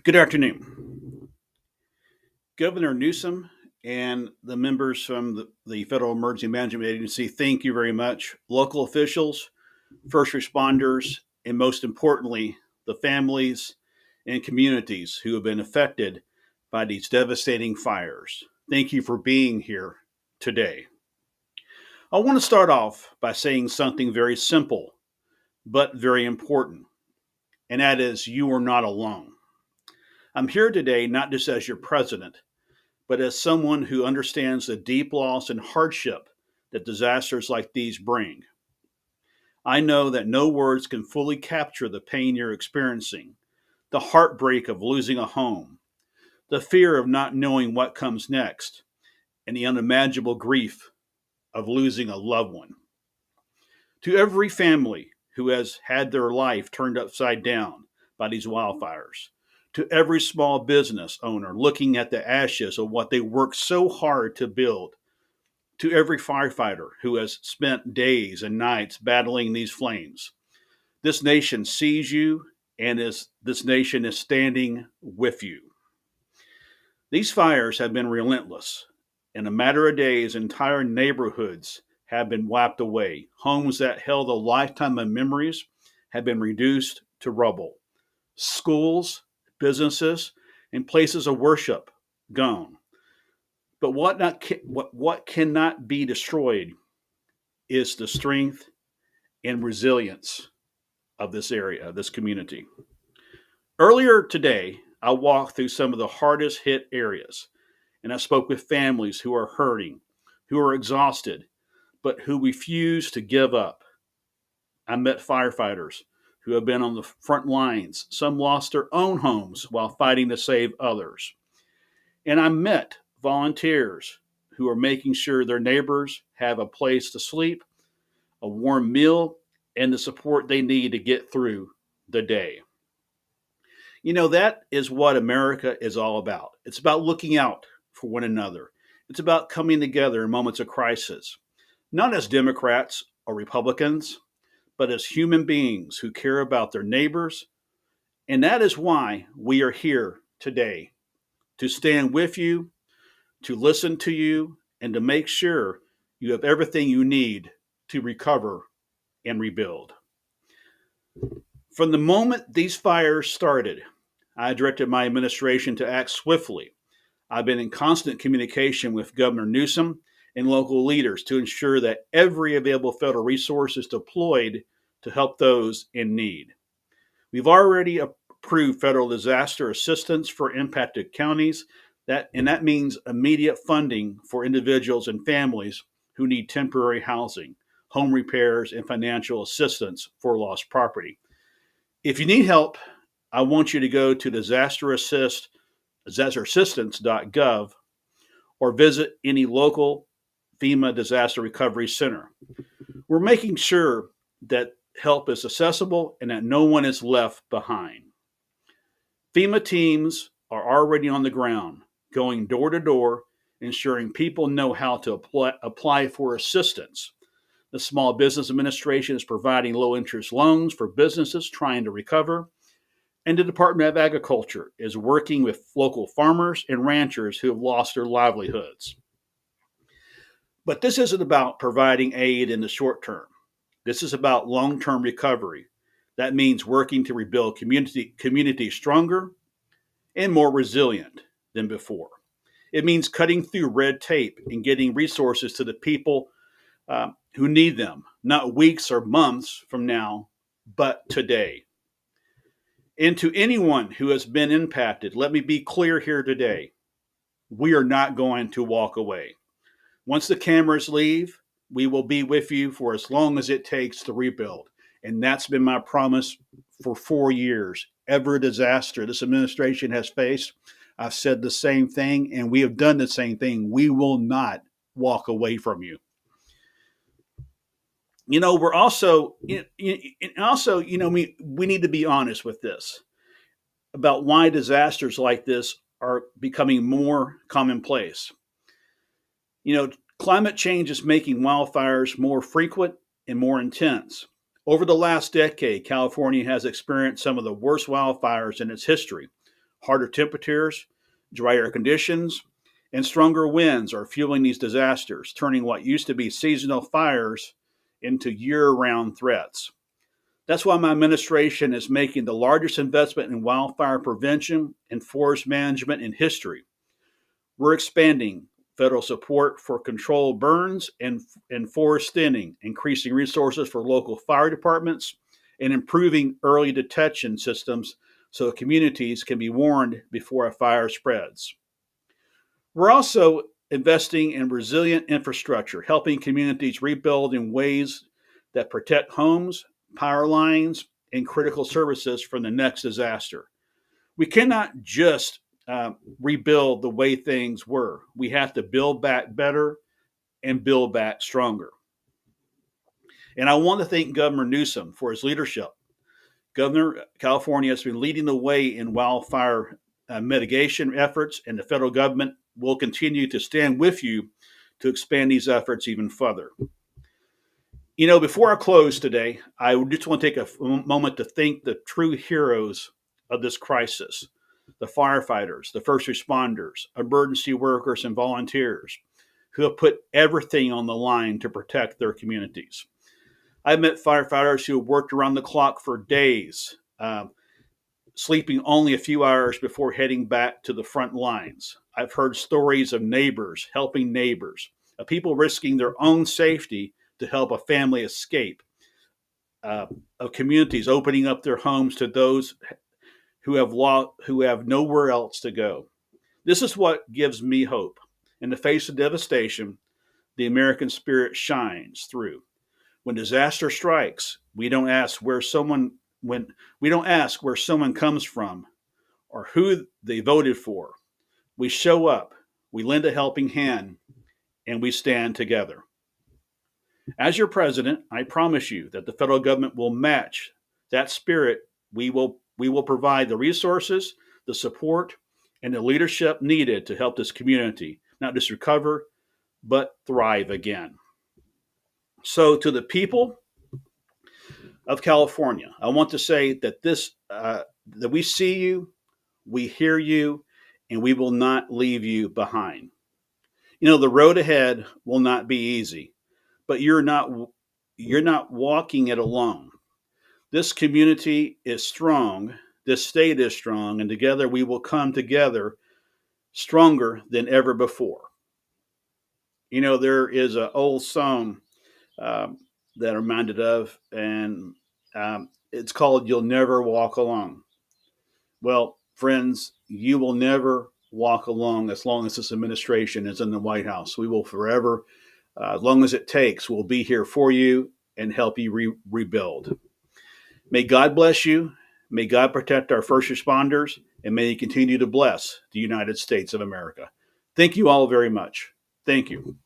Good afternoon. Governor Newsom and the members from the Federal Emergency Management Agency, thank you very much. Local officials, first responders, and most importantly, the families and communities who have been affected by these devastating fires. Thank you for being here today. I want to start off by saying something very simple, but very important, and that is you are not alone. I'm here today not just as your president, but as someone who understands the deep loss and hardship that disasters like these bring. I know that no words can fully capture the pain you're experiencing, the heartbreak of losing a home, the fear of not knowing what comes next, and the unimaginable grief of losing a loved one. To every family who has had their life turned upside down by these wildfires, to every small business owner looking at the ashes of what they worked so hard to build, to every firefighter who has spent days and nights battling these flames. This nation sees you, and this nation is standing with you. These fires have been relentless. In a matter of days, entire neighborhoods have been wiped away. Homes that held a lifetime of memories have been reduced to rubble. Schools, businesses, and places of worship gone. But what cannot be destroyed is the strength and resilience of this area, this community. Earlier today, I walked through some of the hardest hit areas, and I spoke with families who are hurting, who are exhausted, but who refuse to give up. I met firefighters who have been on the front lines. Some lost their own homes while fighting to save others. And I met volunteers who are making sure their neighbors have a place to sleep, a warm meal, and the support they need to get through the day. You know, that is what America is all about. It's about looking out for one another. It's about coming together in moments of crisis, not as Democrats or Republicans, but as human beings who care about their neighbors. And that is why we are here today to stand with you, to listen to you, and to make sure you have everything you need to recover and rebuild. From the moment these fires started, I directed my administration to act swiftly. I've been in constant communication with Governor Newsom and local leaders to ensure that every available federal resource is deployed to help those in need. We've already approved federal disaster assistance for impacted counties, that means immediate funding for individuals and families who need temporary housing, home repairs, and financial assistance for lost property. If you need help, I want you to go to disasterassistance.gov or visit any local FEMA disaster recovery center. We're making sure that help is accessible and that no one is left behind. FEMA teams are already on the ground, going door to door, ensuring people know how to apply for assistance. The Small Business Administration is providing low interest loans for businesses trying to recover. And the Department of Agriculture is working with local farmers and ranchers who have lost their livelihoods. But this isn't about providing aid in the short term. This is about long term recovery. That means working to rebuild communities stronger and more resilient than before. It means cutting through red tape and getting resources to the people who need them, not weeks or months from now, but today. And to anyone who has been impacted, let me be clear here today. We are not going to walk away. Once the cameras leave, we will be with you for as long as it takes to rebuild. And that's been my promise for 4 years. Every disaster this administration has faced, I've said the same thing, and we have done the same thing. We will not walk away from you. You know, we're also, we need to be honest with this about why disasters like this are becoming more commonplace. You know, climate change is making wildfires more frequent and more intense. Over the last decade, California has experienced some of the worst wildfires in its history. Harder temperatures, drier conditions, and stronger winds are fueling these disasters, turning what used to be seasonal fires into year-round threats. That's why my administration is making the largest investment in wildfire prevention and forest management in history. We're expanding federal support for controlled burns and forest thinning, increasing resources for local fire departments, and improving early detection systems so communities can be warned before a fire spreads. We're also investing in resilient infrastructure, helping communities rebuild in ways that protect homes, power lines, and critical services from the next disaster. We cannot just rebuild the way things were. We have to build back better and build back stronger. And I want to thank Governor Newsom for his leadership. Governor California has been leading the way in wildfire mitigation efforts, and the federal government will continue to stand with you to expand these efforts even further. You know, before I close today, I just want to take a moment to thank the true heroes of this crisis: the firefighters, the first responders, emergency workers, and volunteers who have put everything on the line to protect their communities. I've met firefighters who have worked around the clock for days, sleeping only a few hours before heading back to the front lines. I've heard stories of neighbors helping neighbors, of people risking their own safety to help a family escape, of communities opening up their homes to those who have nowhere else to go. This is what gives me hope. In the face of devastation, the American spirit shines through. When disaster strikes, we don't ask where someone comes from or who they voted for. We show up, we lend a helping hand, and we stand together. As your president, I promise you that the federal government will match that spirit. We will provide the resources, the support, and the leadership needed to help this community not just recover, but thrive again. So, to the people of California, I want to say that that we see you, we hear you, and we will not leave you behind. You know, the road ahead will not be easy, but you're not walking it alone. This community is strong, this state is strong, and together we will come together stronger than ever before. You know, there is an old song that I'm reminded of, and it's called "You'll Never Walk Alone." Well, friends, you will never walk alone as long as this administration is in the White House. We will forever, as long as it takes, we'll be here for you and help you rebuild. May God bless you. May God protect our first responders, and may He continue to bless the United States of America. Thank you all very much. Thank you.